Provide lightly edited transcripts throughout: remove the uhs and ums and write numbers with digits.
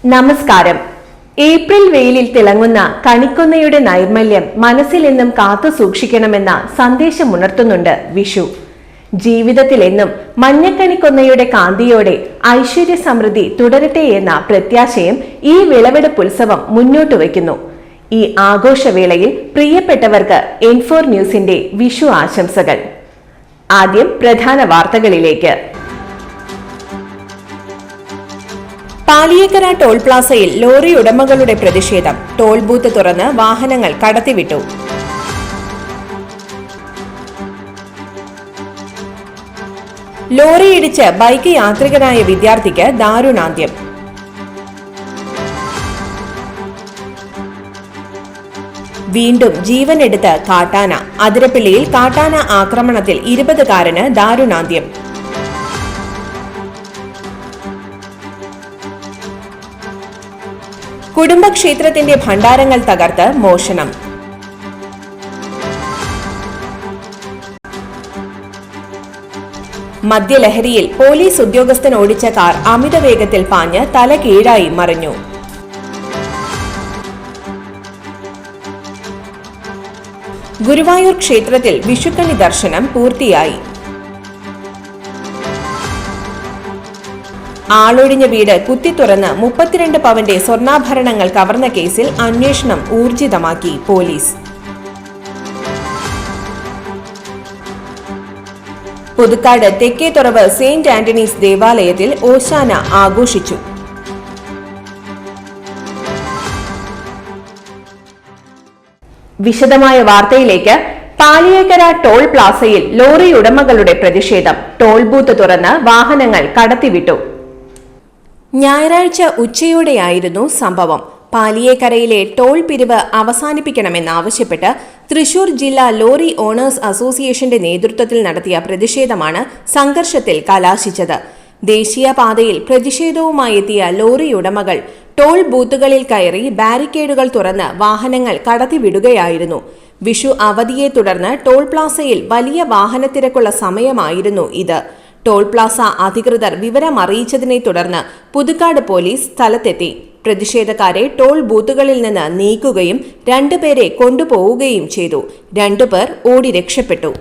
നമസ്കാരം. ഏപ്രിൽ വെയിലിൽ തിളങ്ങുന്ന കണിക്കൊന്നയുടെ നൈർമല്യം മനസ്സിൽ എന്നും കാത്തു സൂക്ഷിക്കണമെന്ന സന്ദേശമുണർത്തുന്നുണ്ട് വിഷു. ജീവിതത്തിൽ എന്നും മഞ്ഞക്കണിക്കൊന്നയുടെ കാന്തിയോടെ ഐശ്വര്യ സമൃദ്ധി തുടരട്ടെ എന്ന പ്രത്യാശയും ഈ വിളവെടുപ്പുത്സവം മുന്നോട്ട് വയ്ക്കുന്നു. ഈ ആഘോഷവേളയിൽ പ്രിയപ്പെട്ടവർക്ക് N4 ന്യൂസിന്റെ വിഷു ആശംസകൾ. ആദ്യം പ്രധാന വാർത്തകളിലേക്ക്. പാലിയേക്കര ടോൾ പ്ലാസയിൽ ലോറി ഉടമകളുടെ പ്രതിഷേധം. ടോൾ ബൂത്ത് തുറന്ന് വാഹനങ്ങൾ കടത്തിവിട്ടു. ലോറിയിടിച്ച് ബൈക്ക് യാത്രികനായ വിദ്യാർത്ഥിക്ക് ദാരുണാന്ത്യം. വീണ്ടും ജീവനെടുത്ത് കാട്ടാന. അതിരപ്പിള്ളിയിൽ കാട്ടാന ആക്രമണത്തിൽ 20കാരന് ദാരുണാന്ത്യം. കുടുംബക്ഷേത്രത്തിന്റെ ഭണ്ഡാരങ്ങൾ തകർത്ത് മോഷണം. മദ്യലഹരിയിൽ പോലീസ് ഉദ്യോഗസ്ഥൻ ഓടിച്ച കാർ അമിത വേഗത്തിൽ പാഞ്ഞ് തല കീഴായി മറിഞ്ഞു. ഗുരുവായൂർ ക്ഷേത്രത്തിൽ വിഷുക്കണി ദർശനം പൂർത്തിയായി. ആളൊഴിഞ്ഞ വീട് കുത്തിത്തുറന്ന് 32 പവന്റെ സ്വർണ്ണാഭരണങ്ങൾ കവർന്ന കേസിൽ അന്വേഷണം ഊർജിതമാക്കി പോലീസ്. പുതുക്കാട് തെക്കേത്തുറവ് സെന്റ് ആന്റണീസ് ദേവാലയത്തിൽ ഓശാന ആഘോഷിച്ചു. വിശദമായ വാർത്തയിലേക്ക്. പാലിയേക്കര ടോൾ പ്ലാസയിൽ ലോറി ഉടമകളുടെ പ്രതിഷേധം. ടോൾ ബൂത്ത് തുറന്ന് വാഹനങ്ങൾ കടത്തിവിട്ടു. ഞായറാഴ്ച ഉച്ചയോടെയായിരുന്നു സംഭവം. പാലിയേക്കരയിലെ ടോൾ പിരിവ് അവസാനിപ്പിക്കണമെന്നാവശ്യപ്പെട്ട് തൃശൂർ ജില്ലാ ലോറി ഓണേഴ്സ് അസോസിയേഷന്റെ നേതൃത്വത്തിൽ നടത്തിയ പ്രതിഷേധമാണ് സംഘർഷത്തിൽ കലാശിച്ചത്. ദേശീയപാതയിൽ പ്രതിഷേധവുമായി എത്തിയ ലോറി ഉടമകൾ ടോൾ ബൂത്തുകളിൽ കയറി ബാരിക്കേഡുകൾ തുറന്ന് വാഹനങ്ങൾ കടത്തിവിടുകയായിരുന്നു. വിഷു അവധിയെ തുടർന്ന് ടോൾ പ്ലാസയിൽ വലിയ വാഹനത്തിരക്കുള്ള സമയമായിരുന്നു ഇത്. ടോൾ പ്ലാസ അധികൃതർ വിവരമറിയിച്ചതിനെ തുടർന്ന് പുതുക്കാട് പോലീസ് സ്ഥലത്തെത്തി. പ്രതിഷേധക്കാരെ ടോൾ ബൂത്തുകളിൽ നിന്ന് നീക്കുകയും 2 പേരെ കൊണ്ടുപോവുകയും ചെയ്തു. 2 പേർ ഓടി രക്ഷപ്പെട്ടു.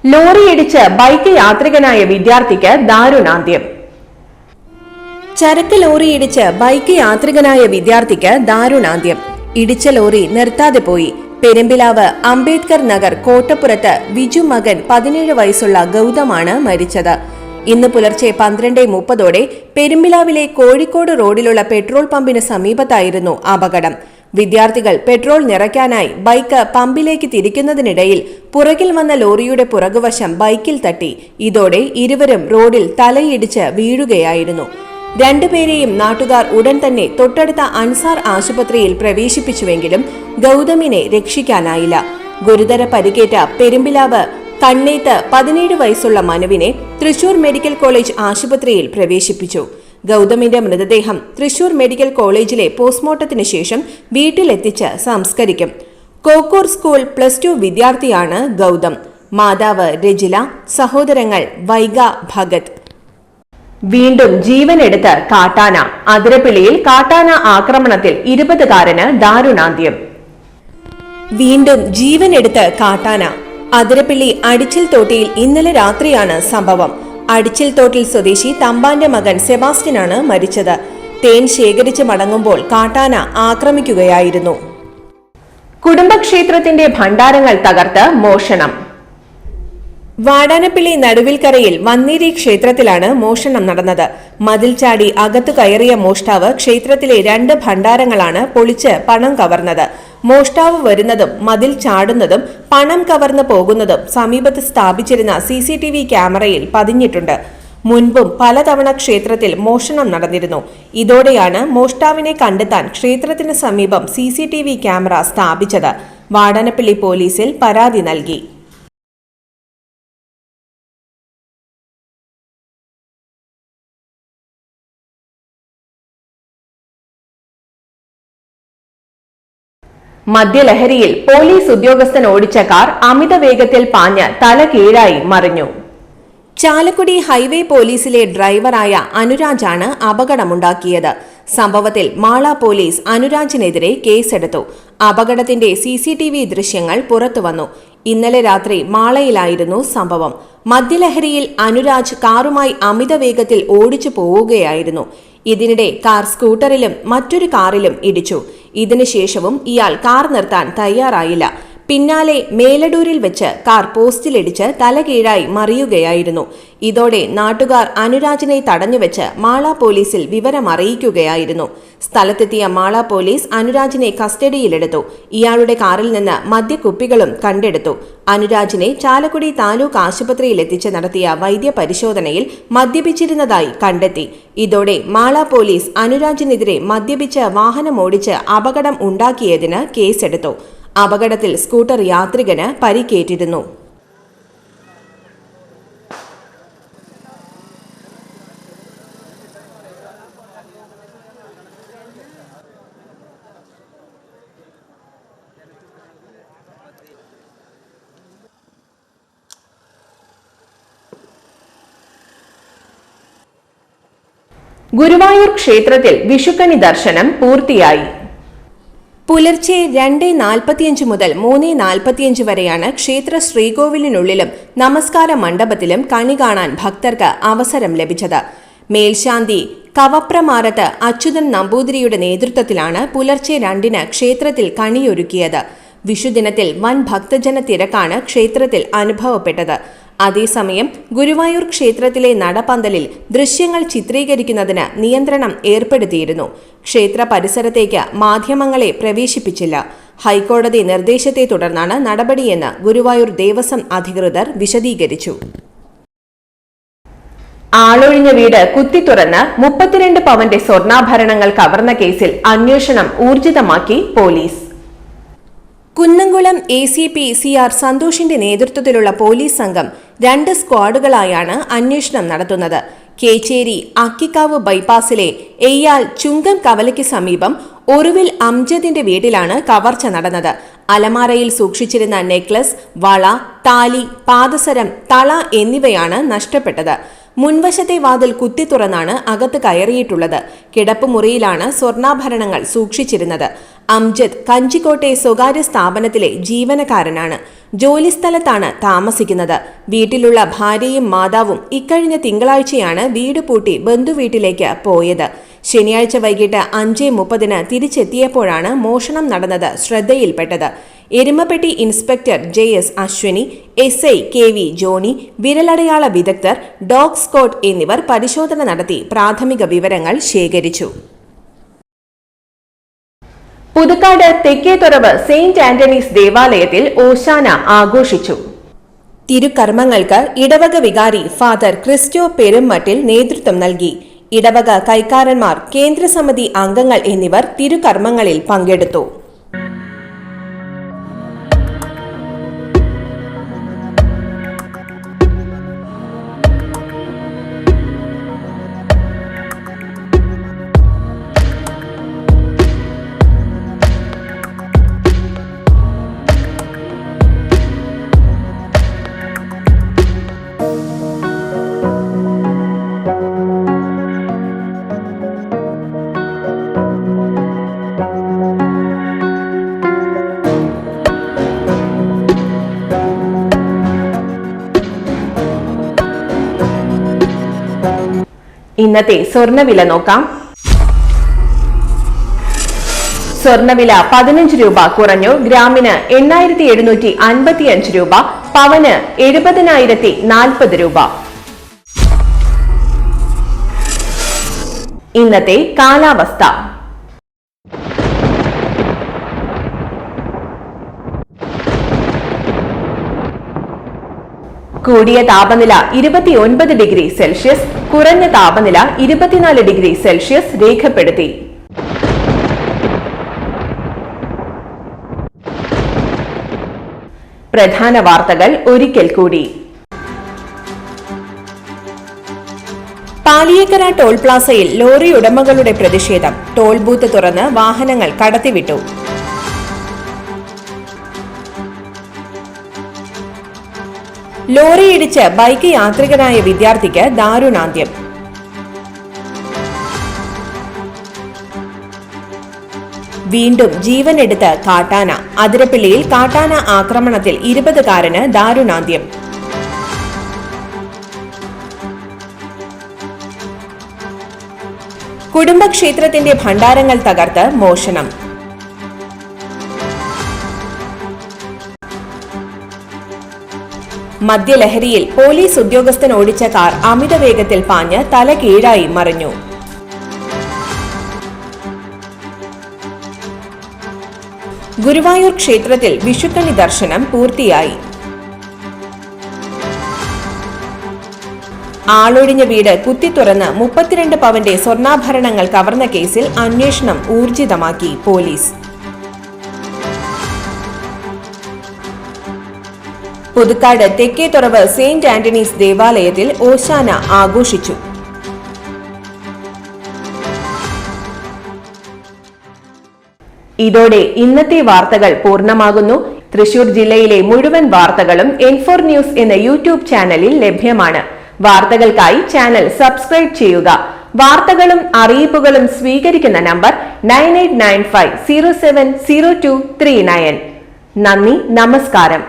ലോറിയിടിച്ച് ബൈക്ക് യാത്രികനായ വിദ്യാർത്ഥിക്ക് ദാരുണാന്ത്യം. ചരക്ക് ലോറിയിടിച്ച് ബൈക്ക് യാത്രികനായ വിദ്യാർത്ഥിക്ക് ദാരുണാന്ത്യം. ഇടിച്ച ലോറി നിർത്താതെ പോയി. പെരുമ്പിലാവ് അംബേദ്കർ നഗർ കോട്ടപ്പുറത്ത് വിജു മകൻ 17 വയസ്സുള്ള ഗൗതമാണ് മരിച്ചത്. ഇന്ന് പുലർച്ചെ 12:30 പെരുമ്പിലാവിലെ കോഴിക്കോട് റോഡിലുള്ള പെട്രോൾ പമ്പിന് സമീപത്തായിരുന്നു അപകടം. വിദ്യാർത്ഥികൾ പെട്രോൾ നിറയ്ക്കാനായി ബൈക്ക് പമ്പിലേക്ക് തിരിക്കുന്നതിനിടയിൽ പുറകിൽ വന്ന ലോറിയുടെ പുറകുവശം ബൈക്കിൽ തട്ടി. ഇതോടെ ഇരുവരും റോഡിൽ തലയിടിച്ച് വീഴുകയായിരുന്നു. 2 പേരെയും നാട്ടുകാർ ഉടൻ തന്നെ തൊട്ടടുത്ത അൻസാർ ആശുപത്രിയിൽ പ്രവേശിപ്പിച്ചുവെങ്കിലും ഗൗതമിനെ രക്ഷിക്കാനായില്ല. ഗുരുതര പരിക്കേറ്റ പെരുമ്പിലാവ് കണ്ണേത്ത് 17 വയസ്സുള്ള മനുവിനെ തൃശൂർ മെഡിക്കൽ കോളേജ് ആശുപത്രിയിൽ പ്രവേശിപ്പിച്ചു. ഗൗതമിന്റെ മൃതദേഹം തൃശൂർ മെഡിക്കൽ കോളേജിലെ പോസ്റ്റ്മോർട്ടത്തിന് ശേഷം വീട്ടിലെത്തിച്ച് സംസ്കരിക്കും. കോക്കൂർ സ്കൂൾ +2 വിദ്യാർത്ഥിയാണ് ഗൗതം. മാതാവ് രജില, സഹോദരങ്ങൾ വൈഗ, ഭഗത്. വീണ്ടും ജീവനെടുത്ത് കാട്ടാന. അതിരപ്പിള്ളിയിൽ കാട്ടാന ആക്രമണത്തിൽ 20കാരന് ദാരുണാന്ത്യം. വീണ്ടും ജീവനെടുത്ത് കാട്ടാന. അതിരപ്പിള്ളി അടിച്ചിൽ തോട്ടിയിൽ ഇന്നലെ രാത്രിയാണ് സംഭവം. അടിച്ചിൽ തോട്ടിൽ സ്വദേശി തമ്പാന്റെ മകൻ സെബാസ്റ്റ്യനാണ് മരിച്ചത്. തേൻ ശേഖരിച്ച് മടങ്ങുമ്പോൾ കാട്ടാന ആക്രമിക്കുകയായിരുന്നു. കുടുംബക്ഷേത്രത്തിന്റെ ഭണ്ഡാരങ്ങൾ തകർത്ത് മോഷണം. വാടാനപ്പള്ളി നടുവിൽക്കരയിൽ വന്നേരി ക്ഷേത്രത്തിലാണ് മോഷണം നടന്നത്. മതിൽ ചാടി അകത്തു കയറിയ മോഷ്ടാവ് ക്ഷേത്രത്തിലെ 2 ഭണ്ഡാരങ്ങളാണ് പൊളിച്ച് പണം കവർന്നത്. മോഷ്ടാവ് വരുന്നതും മതിൽ ചാടുന്നതും പണം കവർന്നു പോകുന്നതും സമീപത്ത് സ്ഥാപിച്ചിരുന്ന CCTV ക്യാമറയിൽ പതിഞ്ഞിട്ടുണ്ട്. മുൻപും പലതവണ ക്ഷേത്രത്തിൽ മോഷണം നടന്നിരുന്നു. ഇതോടെയാണ് മോഷ്ടാവിനെ കണ്ടെത്താൻ ക്ഷേത്രത്തിന് സമീപം CCTV ക്യാമറ സ്ഥാപിച്ചത്. വാടാനപ്പള്ളി പോലീസിൽ പരാതി നൽകി. മദ്യലഹരിയിൽ പോലീസ് ഉദ്യോഗസ്ഥൻ ഓടിച്ച കാർ അമിത വേഗത്തിൽ പാഞ്ഞ് തല കീഴായി മറിഞ്ഞു. ചാലക്കുടി ഹൈവേ പോലീസിലെ ഡ്രൈവറായ അനുരാജാണ് അപകടമുണ്ടാക്കിയത്. സംഭവത്തിൽ മാള പോലീസ് അനുരാജിനെതിരെ കേസെടുത്തു. അപകടത്തിന്റെ CCTV ദൃശ്യങ്ങൾ പുറത്തുവന്നു. ഇന്നലെ രാത്രി മാളയിലായിരുന്നു സംഭവം. മദ്യലഹരിയിൽ അനുരാജ് കാറുമായി അമിത വേഗത്തിൽ ഓടിച്ചു പോവുകയായിരുന്നു. ഇതിനിടെ കാർ സ്കൂട്ടറിലും മറ്റൊരു കാറിലും ഇടിച്ചു. ഇതിനുശേഷവും ഇയാൾ കാർ നിർത്താൻ തയ്യാറായില്ല. പിന്നാലെ മേലടൂരിൽ വെച്ച് കാർ പോസ്റ്റിലിടിച്ച് തലകീഴായി മറിയുകയായിരുന്നു. ഇതോടെ നാട്ടുകാർ അനുരാജിനെ തടഞ്ഞുവെച്ച് മാള പോലീസിൽ വിവരമറിയിക്കുകയായിരുന്നു. സ്ഥലത്തെത്തിയ മാള പോലീസ് അനുരാജിനെ കസ്റ്റഡിയിലെടുത്തു. ഇയാളുടെ കാറിൽ നിന്ന് മദ്യക്കുപ്പികളും കണ്ടെടുത്തു. അനുരാജിനെ ചാലക്കുടി താലൂക്ക് ആശുപത്രിയിൽ എത്തിച്ച് നടത്തിയ വൈദ്യപരിശോധനയിൽ മദ്യപിച്ചിരുന്നതായി കണ്ടെത്തി. ഇതോടെ മാള പോലീസ് അനുരാജിനെതിരെ മദ്യപിച്ച് വാഹനമോടിച്ച് അപകടം ഉണ്ടാക്കിയതിന് കേസെടുത്തു. അപകടത്തിൽ സ്കൂട്ടർ യാത്രികന് പരിക്കേറ്റിരുന്നു. ഗുരുവായൂർ ക്ഷേത്രത്തിൽ വിഷുക്കണി ദർശനം പൂർത്തിയായി. പുലർച്ചെ 2:45 മുതൽ 3:45 വരെയാണ് ക്ഷേത്ര ശ്രീകോവിലിനുള്ളിലും നമസ്കാര മണ്ഡപത്തിലും കണി കാണാൻ ഭക്തർക്ക് അവസരം ലഭിച്ചത്. മേൽശാന്തി കവപ്രമാരത്ത് അച്യുതൻ നമ്പൂതിരിയുടെ നേതൃത്വത്തിലാണ് പുലർച്ചെ 2-ന് ക്ഷേത്രത്തിൽ കണിയൊരുക്കിയത്. വിഷുദിനത്തിൽ വൻ ഭക്തജന തിരക്കാണ് ക്ഷേത്രത്തിൽ അനുഭവപ്പെട്ടത്. അതേസമയം ഗുരുവായൂർ ക്ഷേത്രത്തിലെ നടപന്തലിൽ ദൃശ്യങ്ങൾ ചിത്രീകരിക്കുന്നതിന് നിയന്ത്രണം ഏർപ്പെടുത്തിയിരുന്നു. ക്ഷേത്ര പരിസരത്തേക്ക് മാധ്യമങ്ങളെ പ്രവേശിപ്പിച്ചില്ല. ഹൈക്കോടതി നിർദ്ദേശത്തെ തുടർന്നാണ് നടപടിയെന്ന് ഗുരുവായൂർ ദേവസ്വം അധികൃതർ വിശദീകരിച്ചു. ആളൊഴിഞ്ഞ വീട് കുത്തിത്തുറന്ന് 32 പവന്റെ സ്വർണ്ണാഭരണങ്ങൾ കവർന്ന കേസിൽ അന്വേഷണം ഊർജിതമാക്കി പോലീസ്. കുന്നംകുളം ACP CR സന്തോഷിന്റെ നേതൃത്വത്തിലുള്ള പോലീസ് സംഘം 2 സ്ക്വാഡുകളായാണ് അന്വേഷണം നടത്തുന്നത്. കേച്ചേരി അക്കിക്കാവ് ബൈപ്പാസിലെ എയ്യാൽ ചുങ്കം കവലയ്ക്ക് സമീപം ഒറുവിൽ അംജദിന്റെ വീട്ടിലാണ് കവർച്ച നടന്നത്. അലമാരയിൽ സൂക്ഷിച്ചിരുന്ന നെക്ലസ്, വള, താലി, പാദസരം, തള എന്നിവയാണ് നഷ്ടപ്പെട്ടത്. മുൻവശത്തെ വാതിൽ കുത്തിത്തുറന്നാണ് അകത്ത് കയറിയിട്ടുള്ളത്. കിടപ്പുമുറിയിലാണ് സ്വർണ്ണാഭരണങ്ങൾ സൂക്ഷിച്ചിരുന്നത്. അംജദ് കഞ്ചിക്കോട്ടെ സ്വകാര്യ സ്ഥാപനത്തിലെ ജീവനക്കാരനാണ്. ജോലിസ്ഥലത്താണ് താമസിക്കുന്നത്. വീട്ടിലുള്ള ഭാര്യയും മാതാവും ഇക്കഴിഞ്ഞ തിങ്കളാഴ്ചയാണ് വീട് പൂട്ടി ബന്ധുവീട്ടിലേക്ക് പോയത്. ശനിയാഴ്ച വൈകിട്ട് 5:30 തിരിച്ചെത്തിയപ്പോഴാണ് മോഷണം നടന്നത് ശ്രദ്ധയിൽപ്പെട്ടത്. Erumapetty inspector JS Ashwini, SI KV Johny, വിരലടയാള വിദഗ്ധർ, ഡോഗ് സ്ക്വാഡ് എന്നിവർ പരിശോധന നടത്തി പ്രാഥമിക വിവരങ്ങൾ ശേഖരിച്ചു. പുതുക്കാട് തെക്കേത്തുറവ് സെയിന്റ് ആന്റണീസ് ദേവാലയത്തിൽ ഓശാന ആഘോഷിച്ചു. തിരുക്കർമ്മങ്ങൾക്ക് ഇടവക വികാരി ഫാദർ ക്രിസ്റ്റോ പെരുമട്ടിൽ നേതൃത്വം നൽകി. ഇടവക കൈക്കാരന്മാർ, കേന്ദ്രസമിതി അംഗങ്ങൾ എന്നിവർ തിരുക്കർമ്മങ്ങളിൽ പങ്കെടുത്തു. ഇന്നത്തെ സ്വർണ്ണവില നോക്കാം. സ്വർണ്ണവില 15 രൂപ കുറഞ്ഞു. ഗ്രാമിന് 8755 രൂപ. പവന് 70,040 രൂപ. ഇന്നത്തെ കാലാവസ്ഥ. കൂടിയ താപനില 29 ഡിഗ്രി സെൽഷ്യസ്, കുറഞ്ഞ താപനില 24 ഡിഗ്രി സെൽഷ്യസ് രേഖപ്പെടുത്തി. പ്രധാന വാർത്തകൾ ഒരിക്കൽ കൂടി. പാലിയേക്കര ടോൾ പ്ലാസയിൽ ലോറി ഉടമകളുടെ പ്രതിഷേധം. ടോൾ ബൂത്ത് തുറന്ന് വാഹനങ്ങൾ കടത്തിവിട്ടു. ലോറിയിടിച്ച് ബൈക്ക് യാത്രികനായ വിദ്യാർത്ഥിക്ക് ദാരുണാന്ത്യം. വീണ്ടും ജീവനെടുത്ത് കാട്ടാന. അതിരപ്പിള്ളിയിൽ കാട്ടാന ആക്രമണത്തിൽ 20കാരന് ദാരുണാന്ത്യം. കുടുംബക്ഷേത്രത്തിന്റെ ഭണ്ഡാരങ്ങൾ തകർത്ത് മോഷണം. മദ്യലഹരിയിൽ പോലീസ് ഉദ്യോഗസ്ഥൻ ഓടിച്ച കാർ അമിത വേഗത്തിൽ പാഞ്ഞ് തല കീഴായി മറിഞ്ഞു. ഗുരുവായൂർ ക്ഷേത്രത്തിൽ വിഷുക്കണി ദർശനം പൂർത്തിയായി. ആളൊഴിഞ്ഞ വീട് കുത്തിത്തുറന്ന് 32 പവന്റെ സ്വർണ്ണാഭരണങ്ങൾ കവർന്ന കേസിൽ അന്വേഷണം ഊർജിതമാക്കി പോലീസ്. പുതുക്കാട് തെക്കേത്തുറവ് സെയിന്റ് ആന്റണീസ് ദേവാലയത്തിൽ ഓശാന ആഘോഷിച്ചു. ഇതോടെ ഇന്നത്തെ വാർത്തകൾ പൂർണ്ണമാകുന്നു. തൃശൂർ ജില്ലയിലെ മുഴുവൻ വാർത്തകളും N4 ന്യൂസ് എന്ന യൂട്യൂബ് ചാനലിൽ ലഭ്യമാണ്. വാർത്തകൾക്കായി ചാനൽ സബ്സ്ക്രൈബ് ചെയ്യുക. വാർത്തകളും അറിയിപ്പുകളും സ്വീകരിക്കുന്ന നമ്പർ 9895070239. നന്ദി, നമസ്കാരം.